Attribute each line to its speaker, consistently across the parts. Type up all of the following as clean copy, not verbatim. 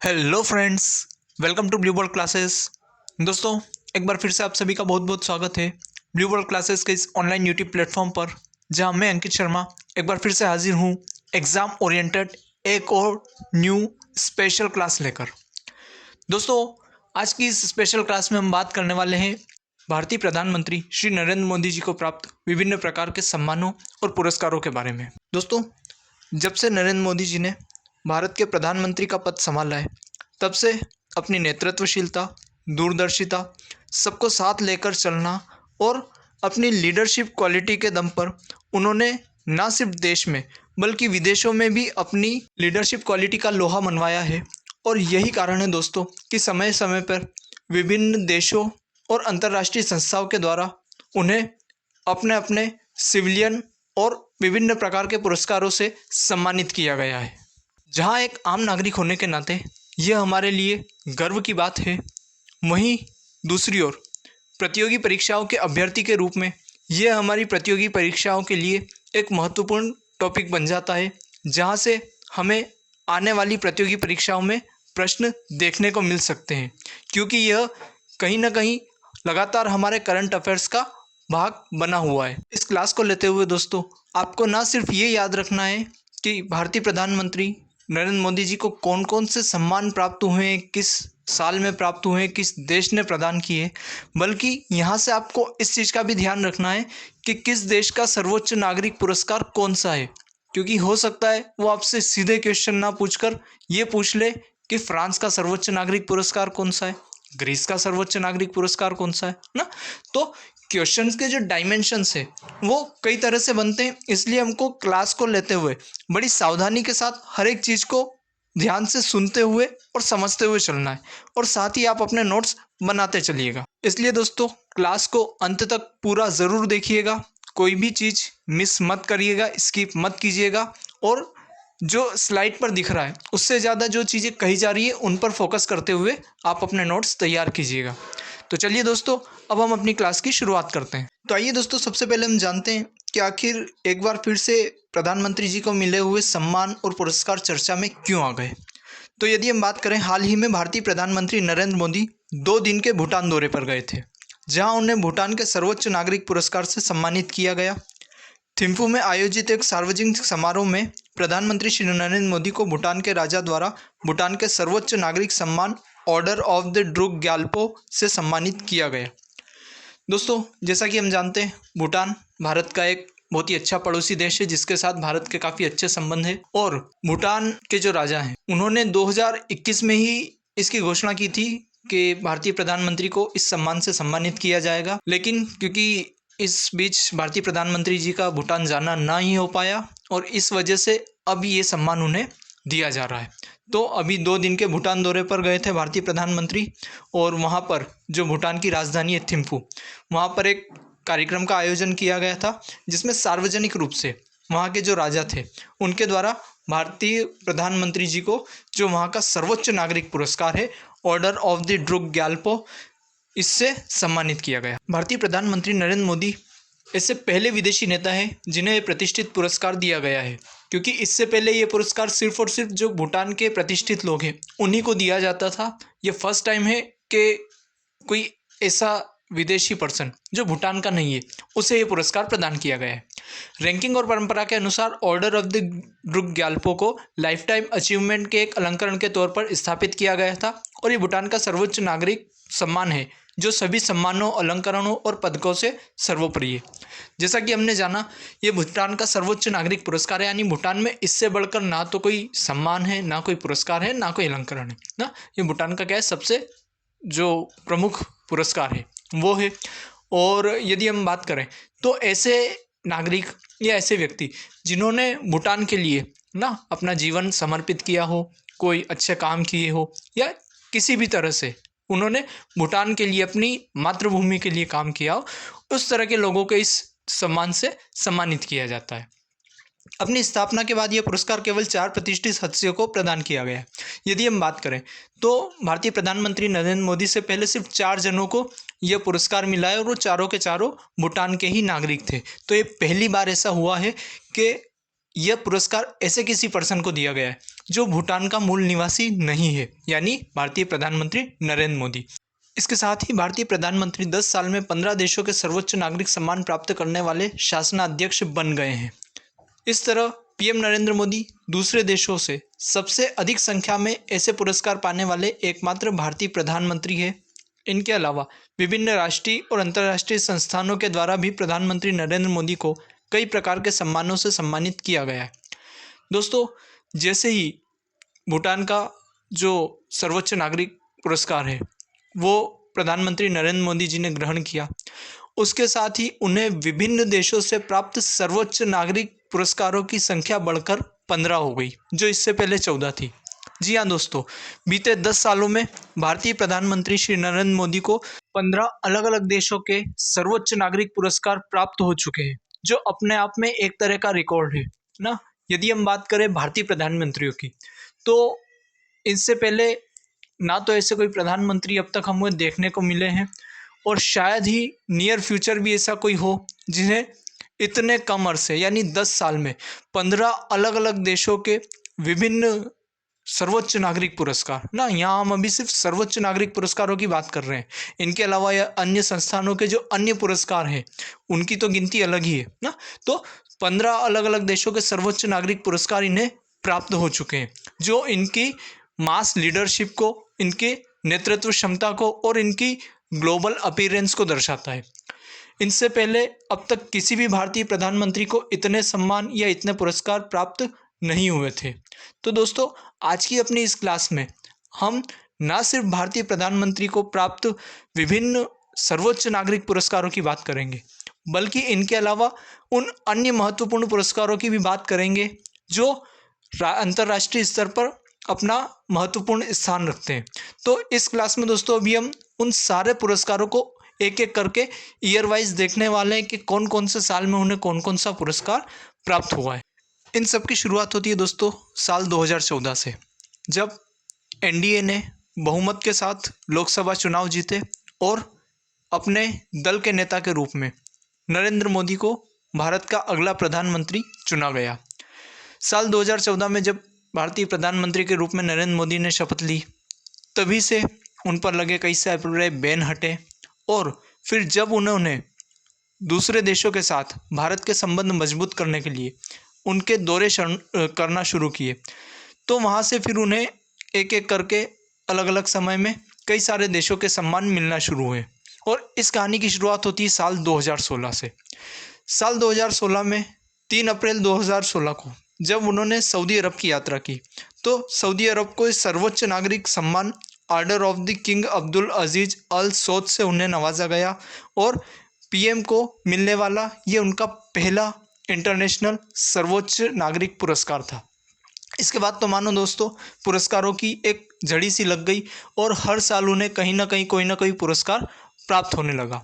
Speaker 1: Hello friends, welcome to Blue World Classes. दोस्तों, एक बार फिर से आप सभी का बहुत बहुत स्वागत है ब्लू वर्ल्ड क्लासेस के इस ऑनलाइन यूट्यूब प्लेटफॉर्म पर, जहां मैं अंकित शर्मा एक बार फिर से हाजिर हूं एग्ज़ाम ओरिएंटेड एक और न्यू स्पेशल क्लास लेकर। दोस्तों, आज की इस स्पेशल क्लास में हम बात करने वाले हैं भारतीय प्रधानमंत्री श्री नरेंद्र मोदी जी को प्राप्त विभिन्न प्रकार के सम्मानों और पुरस्कारों के बारे में। दोस्तों, जब से नरेंद्र मोदी जी ने भारत के प्रधानमंत्री का पद संभाला है, तब से अपनी नेतृत्वशीलता, दूरदर्शिता, सबको साथ लेकर चलना और अपनी लीडरशिप क्वालिटी के दम पर उन्होंने न सिर्फ देश में बल्कि विदेशों में भी अपनी लीडरशिप क्वालिटी का लोहा मनवाया है। और यही कारण है दोस्तों कि समय समय पर विभिन्न देशों और अंतर्राष्ट्रीय संस्थाओं के द्वारा उन्हें अपने अपने सिविलियन और विभिन्न प्रकार के पुरस्कारों से सम्मानित किया गया है। जहां एक आम नागरिक होने के नाते यह हमारे लिए गर्व की बात है, वहीं दूसरी ओर प्रतियोगी परीक्षाओं के अभ्यर्थी के रूप में यह हमारी प्रतियोगी परीक्षाओं के लिए एक महत्वपूर्ण टॉपिक बन जाता है, जहां से हमें आने वाली प्रतियोगी परीक्षाओं में प्रश्न देखने को मिल सकते हैं, क्योंकि यह कहीं ना कहीं लगातार हमारे करंट अफेयर्स का भाग बना हुआ है। इस क्लास को लेते हुए दोस्तों, आपको ना सिर्फ ये याद रखना है कि भारतीय प्रधानमंत्री नरेंद्र मोदी जी को कौन कौन से सम्मान प्राप्त हुए हैं, किस साल में प्राप्त हुए हैं, किस देश ने प्रदान किए, बल्कि यहाँ से आपको इस चीज़ का भी ध्यान रखना है कि किस देश का सर्वोच्च नागरिक पुरस्कार कौन सा है। क्योंकि हो सकता है वो आपसे सीधे क्वेश्चन ना पूछकर ये पूछ ले कि फ्रांस का सर्वोच्च नागरिक पुरस्कार कौन सा है, ग्रीस का सर्वोच्च नागरिक पुरस्कार कौन सा है ना। तो क्वेश्चंस के जो डायमेंशंस है वो कई तरह से बनते हैं, इसलिए हमको क्लास को लेते हुए बड़ी सावधानी के साथ हर एक चीज़ को ध्यान से सुनते हुए और समझते हुए चलना है, और साथ ही आप अपने नोट्स बनाते चलिएगा। इसलिए दोस्तों, क्लास को अंत तक पूरा ज़रूर देखिएगा, कोई भी चीज़ मिस मत करिएगा, स्किप मत कीजिएगा, और जो स्लाइड पर दिख रहा है उससे ज़्यादा जो चीज़ें कही जा रही है उन पर फोकस करते हुए आप अपने नोट्स तैयार कीजिएगा। तो चलिए दोस्तों, अब हम अपनी क्लास की शुरुआत करते हैं। तो आइए दोस्तों, सबसे पहले हम जानते हैं कि आखिर एक बार फिर से प्रधानमंत्री जी को मिले हुए सम्मान और पुरस्कार चर्चा में क्यों आ गए। तो यदि हम बात करें, हाल ही में भारतीय प्रधानमंत्री नरेंद्र मोदी 2 दिन के भूटान दौरे पर गए थे, जहां उन्हें भूटान के सर्वोच्च नागरिक पुरस्कार से सम्मानित किया गया। थिम्फू में आयोजित एक सार्वजनिक समारोह में प्रधानमंत्री श्री नरेंद्र मोदी को भूटान के राजा द्वारा भूटान के सर्वोच्च नागरिक सम्मान Order of the Druk Gyalpo से सम्मानित किया गया। दोस्तों, जैसा कि हम जानते हैं, भूटान भारत का एक बहुत ही अच्छा पड़ोसी देश है, जिसके साथ भारत के काफ़ी अच्छे संबंध हैं। और भूटान के जो राजा हैं, उन्होंने 2021 में ही इसकी घोषणा की थी कि भारतीय प्रधानमंत्री को इस सम्मान से सम्मानित किया जाएगा, लेकिन क्योंकि इस बीच भारतीय प्रधानमंत्री जी का भूटान जाना ना ही हो पाया, और इस वजह से अब ये सम्मान उन्हें दिया जा रहा है। तो अभी 2 दिन के भूटान दौरे पर गए थे भारतीय प्रधानमंत्री, और वहाँ पर जो भूटान की राजधानी है थिम्फू, वहाँ पर एक कार्यक्रम का आयोजन किया गया था, जिसमें सार्वजनिक रूप से वहाँ के जो राजा थे उनके द्वारा भारतीय प्रधानमंत्री जी को जो वहाँ का सर्वोच्च नागरिक पुरस्कार है order of the Druk Gyalpo, इससे सम्मानित किया गया। भारतीय प्रधानमंत्री नरेंद्र मोदी ऐसे पहले विदेशी नेता हैं जिन्हें प्रतिष्ठित पुरस्कार दिया गया है, क्योंकि इससे पहले ये पुरस्कार सिर्फ और सिर्फ जो भूटान के प्रतिष्ठित लोग हैं उन्हीं को दिया जाता था। ये फर्स्ट टाइम है कि कोई ऐसा विदेशी पर्सन जो भूटान का नहीं है उसे ये पुरस्कार प्रदान किया गया है। रैंकिंग और परंपरा के अनुसार order of the Druk Gyalpo को लाइफ टाइम अचीवमेंट के एक अलंकरण के तौर पर स्थापित किया गया था, और ये भूटान का सर्वोच्च नागरिक सम्मान है जो सभी सम्मानों, अलंकरणों और पदकों से सर्वोपरि है। जैसा कि हमने जाना, ये भूटान का सर्वोच्च नागरिक पुरस्कार है, यानी भूटान में इससे बढ़कर ना तो कोई सम्मान है, ना कोई पुरस्कार है, ना कोई अलंकरण है ना। ये भूटान का क्या है, सबसे जो प्रमुख पुरस्कार है वो है। और यदि हम बात करें तो ऐसे नागरिक या ऐसे व्यक्ति जिन्होंने भूटान के लिए ना अपना जीवन समर्पित किया हो, कोई अच्छे काम किए हो, या किसी भी तरह से उन्होंने भूटान के लिए, अपनी मातृभूमि के लिए काम किया हो, उस तरह के लोगों को इस सम्मान से सम्मानित किया जाता है। अपनी स्थापना के बाद यह पुरस्कार केवल 4 प्रतिष्ठित सदस्यों को प्रदान किया गया है। यदि हम बात करें तो भारतीय प्रधानमंत्री नरेंद्र मोदी से पहले सिर्फ 4 जनों को यह पुरस्कार मिला है, और वो चारों के चारों भूटान के ही नागरिक थे। तो ये पहली बार ऐसा हुआ है कि यह पुरस्कार ऐसे किसी पर्सन को दिया गया है जो भूटान का मूल निवासी नहीं है, यानी भारतीय प्रधानमंत्री नरेंद्र मोदी। इसके साथ ही भारतीय प्रधानमंत्री 10 साल में 15 देशों के सर्वोच्च नागरिक सम्मान प्राप्त करने वाले शासनाध्यक्ष बन गए हैं। इस तरह पीएम नरेंद्र मोदी दूसरे देशों से सबसे अधिक संख्या में ऐसे पुरस्कार पाने वाले एकमात्र भारतीय प्रधानमंत्री है। इनके अलावा विभिन्न राष्ट्रीय और अंतर्राष्ट्रीय संस्थानों के द्वारा भी प्रधानमंत्री नरेंद्र मोदी को कई प्रकार के सम्मानों से सम्मानित किया गया है। दोस्तों, जैसे ही भूटान का जो सर्वोच्च नागरिक पुरस्कार है वो प्रधानमंत्री नरेंद्र मोदी जी ने ग्रहण किया, उसके साथ ही उन्हें विभिन्न देशों से प्राप्त सर्वोच्च नागरिक पुरस्कारों की संख्या बढ़कर 15 हो गई, जो इससे पहले 14 थी। जी हाँ दोस्तों, बीते 10 सालों में भारतीय प्रधानमंत्री श्री नरेंद्र मोदी को 15 अलग अलग देशों के सर्वोच्च नागरिक पुरस्कार प्राप्त हो चुके हैं, जो अपने आप में एक तरह का रिकॉर्ड है ना। यदि हम बात करें भारतीय प्रधानमंत्रियों की, तो इससे पहले ना तो ऐसे कोई प्रधानमंत्री अब तक हमें देखने को मिले हैं, और शायद ही नियर फ्यूचर भी ऐसा कोई हो जिन्हें इतने कम अरसे यानी 10 साल में 15 अलग अलग देशों के विभिन्न सर्वोच्च नागरिक पुरस्कार ना। यहाँ हम अभी सिर्फ सर्वोच्च नागरिक पुरस्कारों की बात कर रहे हैं। इनके अलावा या अन्य संस्थानों के जो अन्य पुरस्कार हैं उनकी तो गिनती अलग ही है ना। तो 15 अलग अलग देशों के सर्वोच्च नागरिक पुरस्कार इन्हें प्राप्त हो चुके हैं, जो इनकी मास लीडरशिप को, इनके नेतृत्व क्षमता को और इनकी ग्लोबल अपीयरेंस को दर्शाता है। इनसे पहले अब तक किसी भी भारतीय प्रधानमंत्री को इतने सम्मान या इतने पुरस्कार प्राप्त नहीं हुए थे। तो दोस्तों, आज की अपनी इस क्लास में हम ना सिर्फ भारतीय प्रधानमंत्री को प्राप्त विभिन्न सर्वोच्च नागरिक पुरस्कारों की बात करेंगे, बल्कि इनके अलावा उन अन्य महत्वपूर्ण पुरस्कारों की भी बात करेंगे जो अंतर्राष्ट्रीय स्तर पर अपना महत्वपूर्ण स्थान रखते हैं। तो इस क्लास में दोस्तों अभी हम उन सारे पुरस्कारों को एक एक करके ईयर वाइज देखने वाले हैं कि कौन कौन से साल में उन्हें कौन कौन सा पुरस्कार प्राप्त हुआ है। इन सब की शुरुआत होती है दोस्तों साल 2014 से, जब एनडीए ने बहुमत के साथ लोकसभा चुनाव जीते और अपने दल के नेता के रूप में नरेंद्र मोदी को भारत का अगला प्रधानमंत्री चुना गया। साल 2014 में जब भारतीय प्रधानमंत्री के रूप में नरेंद्र मोदी ने शपथ ली, तभी से उन पर लगे कई सारे बैन हटे, और फिर जब उन्होंने दूसरे देशों के साथ भारत के संबंध मजबूत करने के लिए उनके दौरे करना शुरू किए, तो वहाँ से फिर उन्हें एक एक करके अलग अलग समय में कई सारे देशों के सम्मान मिलना शुरू हुए। और इस कहानी की शुरुआत होती है साल 2016 से। साल 2016 में 3 अप्रैल 2016 को जब उन्होंने सऊदी अरब की यात्रा की, तो सऊदी अरब को इस सर्वोच्च नागरिक सम्मान Order of the King Abdul Aziz Al Saud से उन्हें नवाजा गया, और पीएम को मिलने वाला ये उनका पहला इंटरनेशनल सर्वोच्च नागरिक पुरस्कार था। इसके बाद तो मानो दोस्तों पुरस्कारों की एक झड़ी सी लग गई, और हर साल उन्हें कहीं ना कहीं कोई ना कोई पुरस्कार प्राप्त होने लगा।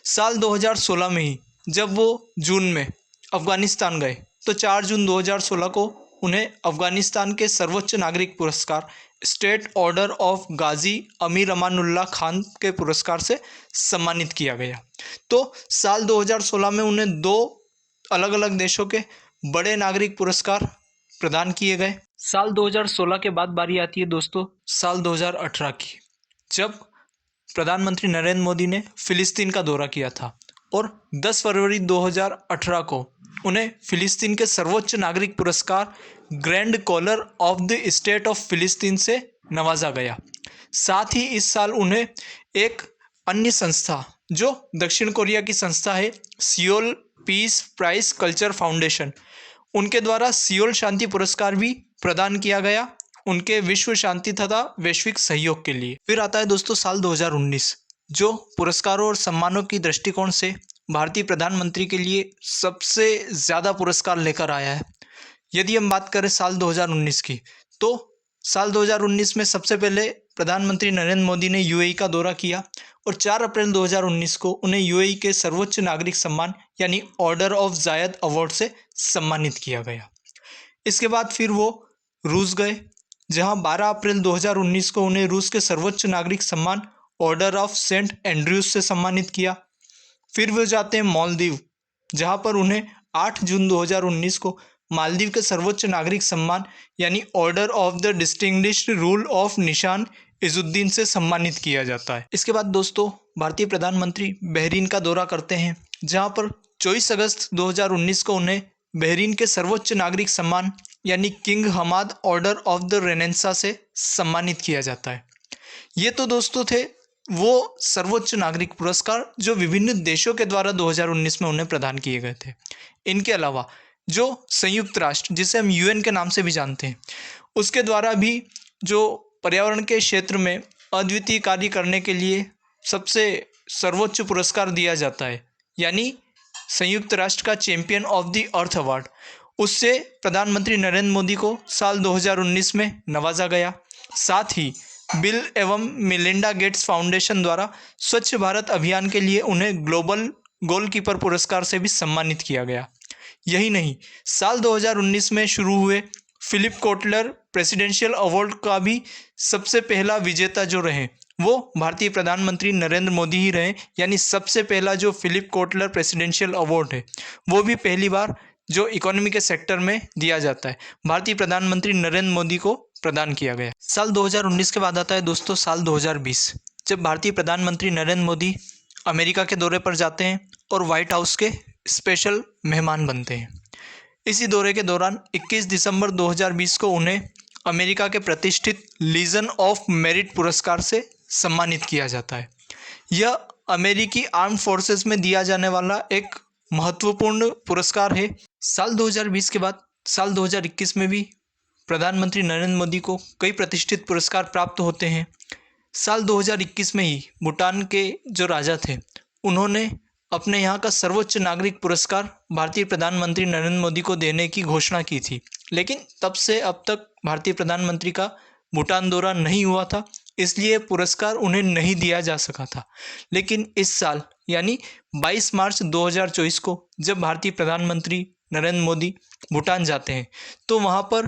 Speaker 1: साल 2016 में ही जब वो जून में अफ़गानिस्तान गए, तो 4 जून 2016 को उन्हें अफ़गानिस्तान के सर्वोच्च नागरिक पुरस्कार स्टेट ऑर्डर ऑफ गाजी अमीर अमानुल्लाह खान के पुरस्कार से सम्मानित किया गया। तो साल 2016 में उन्हें 2 अलग अलग देशों के बड़े नागरिक पुरस्कार प्रदान किए गए। साल 2016 के बाद बारी आती है दोस्तों साल 2018 की, जब प्रधानमंत्री नरेंद्र मोदी ने फ़िलिस्तीन का दौरा किया था, और 10 फरवरी 2018 को उन्हें फ़िलिस्तीन के सर्वोच्च नागरिक पुरस्कार Grand Collar of the State of फ़िलिस्तीन से नवाजा गया। साथ ही इस साल उन्हें एक अन्य संस्था, जो दक्षिण कोरिया की संस्था है, Seoul Peace Prize Culture Foundation, उनके द्वारा सियोल शांति पुरस्कार भी प्रदान किया गया उनके विश्व शांति तथा वैश्विक सहयोग के लिए। फिर आता है दोस्तों साल 2019, जो पुरस्कारों और सम्मानों की दृष्टिकोण से भारतीय प्रधानमंत्री के लिए सबसे ज़्यादा पुरस्कार लेकर आया है। यदि हम बात करें साल 2019 की, तो साल 2019 में सबसे पहले प्रधानमंत्री नरेंद्र मोदी ने यूएई का दौरा किया, और 4 अप्रैल 2019 को उन्हें यूएई के सर्वोच्च नागरिक सम्मान यानी ऑर्डर ऑफ जायद अवार्ड से सम्मानित किया गया। इसके बाद फिर वो रूस गए, जहां 12 अप्रैल 2019 को उन्हें रूस के सर्वोच्च नागरिक सम्मान ऑर्डर ऑफ सेंट एंड्रयूज से सम्मानित किया। फिर वो जाते हैं मालदीव, जहां पर उन्हें 8 जून 2019 को मालदीव के सर्वोच्च नागरिक सम्मान यानी order of the distinguished rule of निशान इजुद्दीन से सम्मानित किया जाता है। इसके बाद दोस्तों भारतीय प्रधानमंत्री बहरीन का दौरा करते हैं, जहां पर 24 अगस्त 2019 को उन्हें बहरीन के सर्वोच्च नागरिक सम्मान यानी King Hamad Order of the Renaissance से सम्मानित किया जाता है। ये तो दोस्तों थे वो सर्वोच्च नागरिक पुरस्कार जो विभिन्न देशों के द्वारा 2019 में उन्हें प्रदान किए गए थे। इनके अलावा जो संयुक्त राष्ट्र, जिसे हम यूएन के नाम से भी जानते हैं, उसके द्वारा भी जो पर्यावरण के क्षेत्र में अद्वितीय कार्य करने के लिए सबसे सर्वोच्च पुरस्कार दिया जाता है, यानी संयुक्त राष्ट्र का champion of the earth award, उससे प्रधानमंत्री नरेंद्र मोदी को साल 2019 में नवाजा गया। साथ ही बिल एवं मिलिंडा गेट्स फाउंडेशन द्वारा स्वच्छ भारत अभियान के लिए उन्हें ग्लोबल गोलकीपर पुरस्कार से भी सम्मानित किया गया। यही नहीं, साल 2019 में शुरू हुए फिलिप कोटलर प्रेसिडेंशियल अवार्ड का भी सबसे पहला विजेता जो रहे वो भारतीय प्रधानमंत्री नरेंद्र मोदी ही रहे, यानी सबसे पहला जो फिलिप कोटलर प्रेसिडेंशियल अवार्ड है वो भी पहली बार जो इकोनॉमी के सेक्टर में दिया जाता है भारतीय प्रधानमंत्री नरेंद्र मोदी को प्रदान किया गया। साल 2019 के बाद आता है दोस्तों साल 2020, जब भारतीय प्रधानमंत्री नरेंद्र मोदी अमेरिका के दौरे पर जाते हैं और व्हाइट हाउस के स्पेशल मेहमान बनते हैं। इसी दौरे के दौरान 21 दिसंबर 2020 को उन्हें अमेरिका के प्रतिष्ठित लीजन ऑफ मेरिट पुरस्कार से सम्मानित किया जाता है। यह अमेरिकी आर्म फोर्सेस में दिया जाने वाला एक महत्वपूर्ण पुरस्कार है। साल 2020 के बाद साल 2021 में भी प्रधानमंत्री नरेंद्र मोदी को कई प्रतिष्ठित पुरस्कार प्राप्त होते हैं। साल 2021 में ही भूटान के जो राजा थे उन्होंने अपने यहाँ का सर्वोच्च नागरिक पुरस्कार भारतीय प्रधानमंत्री नरेंद्र मोदी को देने की घोषणा की थी, लेकिन तब से अब तक भारतीय प्रधानमंत्री का भूटान दौरा नहीं हुआ था, इसलिए पुरस्कार उन्हें नहीं दिया जा सका था। लेकिन इस साल यानी 22 मार्च 2024 को जब भारतीय प्रधानमंत्री नरेंद्र मोदी भूटान जाते हैं तो वहाँ पर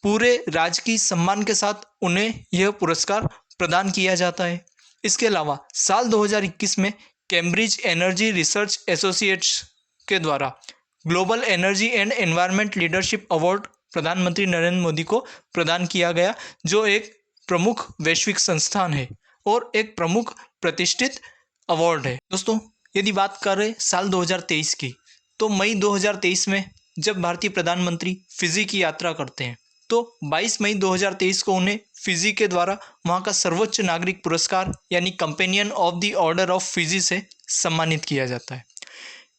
Speaker 1: पूरे राजकीय सम्मान के साथ उन्हें यह पुरस्कार प्रदान किया जाता है। इसके अलावा साल 2021 में कैम्ब्रिज एनर्जी रिसर्च एसोसिएट्स के द्वारा global energy and environment leadership award प्रधानमंत्री नरेंद्र मोदी को प्रदान किया गया, जो एक प्रमुख वैश्विक संस्थान है और एक प्रमुख प्रतिष्ठित अवार्ड है। दोस्तों यदि बात करें साल 2023 की, तो मई 2023 में जब भारतीय प्रधानमंत्री फिजी की यात्रा करते हैं तो 22 मई 2023 को उन्हें फिजी के द्वारा वहाँ का सर्वोच्च नागरिक पुरस्कार यानी companion of the Order of Fiji से सम्मानित किया जाता है।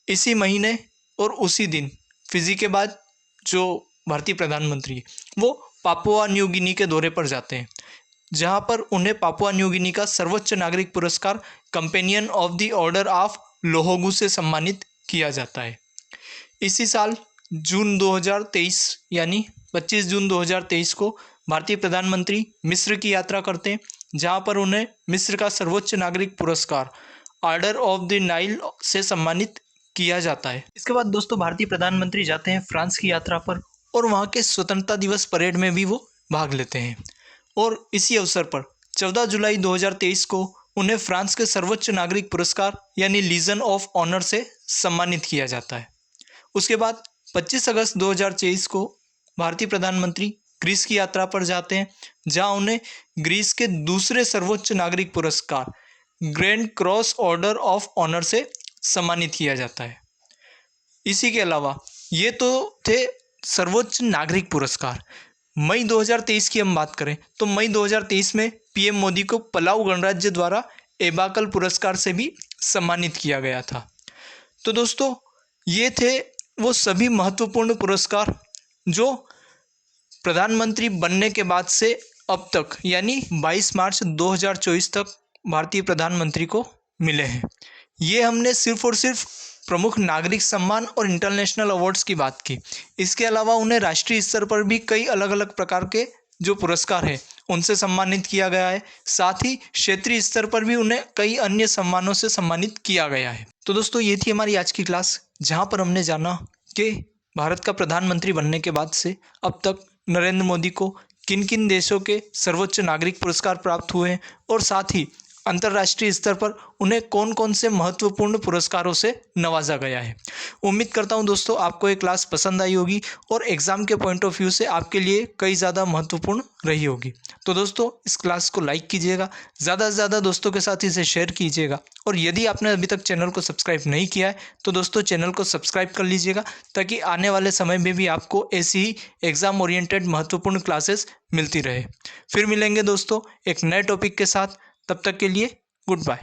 Speaker 1: इसी महीने और उसी दिन फिजी के बाद जो भारतीय प्रधानमंत्री वो पापुआ न्यू गिनी के दौरे पर जाते हैं, जहाँ पर उन्हें पापुआ न्यू गिनी का सर्वोच्च नागरिक पुरस्कार Companion of the Order of Logohu से सम्मानित किया जाता है। इसी साल जून 2023 यानी 25 जून 2023 को भारतीय प्रधानमंत्री मिस्र की यात्रा करते हैं, जहां पर उन्हें मिस्र का सर्वोच्च नागरिक पुरस्कार ऑर्डर ऑफ द नाइल से सम्मानित किया जाता है। इसके बाद दोस्तों भारतीय प्रधानमंत्री जाते हैं फ्रांस की यात्रा पर और वहां के स्वतंत्रता दिवस परेड में भी वो भाग लेते हैं और इसी अवसर पर 14 जुलाई 2023 को उन्हें फ्रांस के सर्वोच्च नागरिक पुरस्कार यानी लीजन ऑफ ऑनर से सम्मानित किया जाता है। उसके बाद 25 अगस्त 2023 को भारतीय प्रधानमंत्री ग्रीस की यात्रा पर जाते हैं, जहां उन्हें ग्रीस के दूसरे सर्वोच्च नागरिक पुरस्कार Grand Cross Order of Honour से सम्मानित किया जाता है। इसी के अलावा ये तो थे सर्वोच्च नागरिक पुरस्कार। मई 2023 की हम बात करें तो मई 2023 में पीएम मोदी को पलाऊ गणराज्य द्वारा एबाकल पुरस्कार से भी सम्मानित किया गया था। तो दोस्तों ये थे वो सभी महत्वपूर्ण पुरस्कार जो प्रधानमंत्री बनने के बाद से अब तक यानी 22 मार्च 2024 तक भारतीय प्रधानमंत्री को मिले हैं। ये हमने सिर्फ और सिर्फ प्रमुख नागरिक सम्मान और इंटरनेशनल अवार्ड्स की बात की। इसके अलावा उन्हें राष्ट्रीय स्तर पर भी कई अलग अलग प्रकार के जो पुरस्कार हैं उनसे सम्मानित किया गया है। साथ ही क्षेत्रीय स्तर पर भी उन्हें कई अन्य सम्मानों से सम्मानित किया गया है। तो दोस्तों ये थी हमारी आज की क्लास, जहाँ पर हमने जाना कि भारत का प्रधानमंत्री बनने के बाद से अब तक नरेंद्र मोदी को किन किन देशों के सर्वोच्च नागरिक पुरस्कार प्राप्त हुए हैं और साथ ही अंतर्राष्ट्रीय स्तर पर उन्हें कौन कौन से महत्वपूर्ण पुरस्कारों से नवाजा गया है। उम्मीद करता हूं दोस्तों आपको ये क्लास पसंद आई होगी और एग्ज़ाम के पॉइंट ऑफ व्यू से आपके लिए कई ज़्यादा महत्वपूर्ण रही होगी। तो दोस्तों इस क्लास को लाइक कीजिएगा, ज़्यादा से ज़्यादा दोस्तों के साथ इसे शेयर कीजिएगा और यदि आपने अभी तक चैनल को सब्सक्राइब नहीं किया है तो दोस्तों चैनल को सब्सक्राइब कर लीजिएगा, ताकि आने वाले समय में भी आपको ऐसी ही एग्ज़ाम ओरिएंटेड महत्वपूर्ण क्लासेस मिलती रहे। फिर मिलेंगे दोस्तों एक नए टॉपिक के साथ, तब तक के लिए गुड बाय।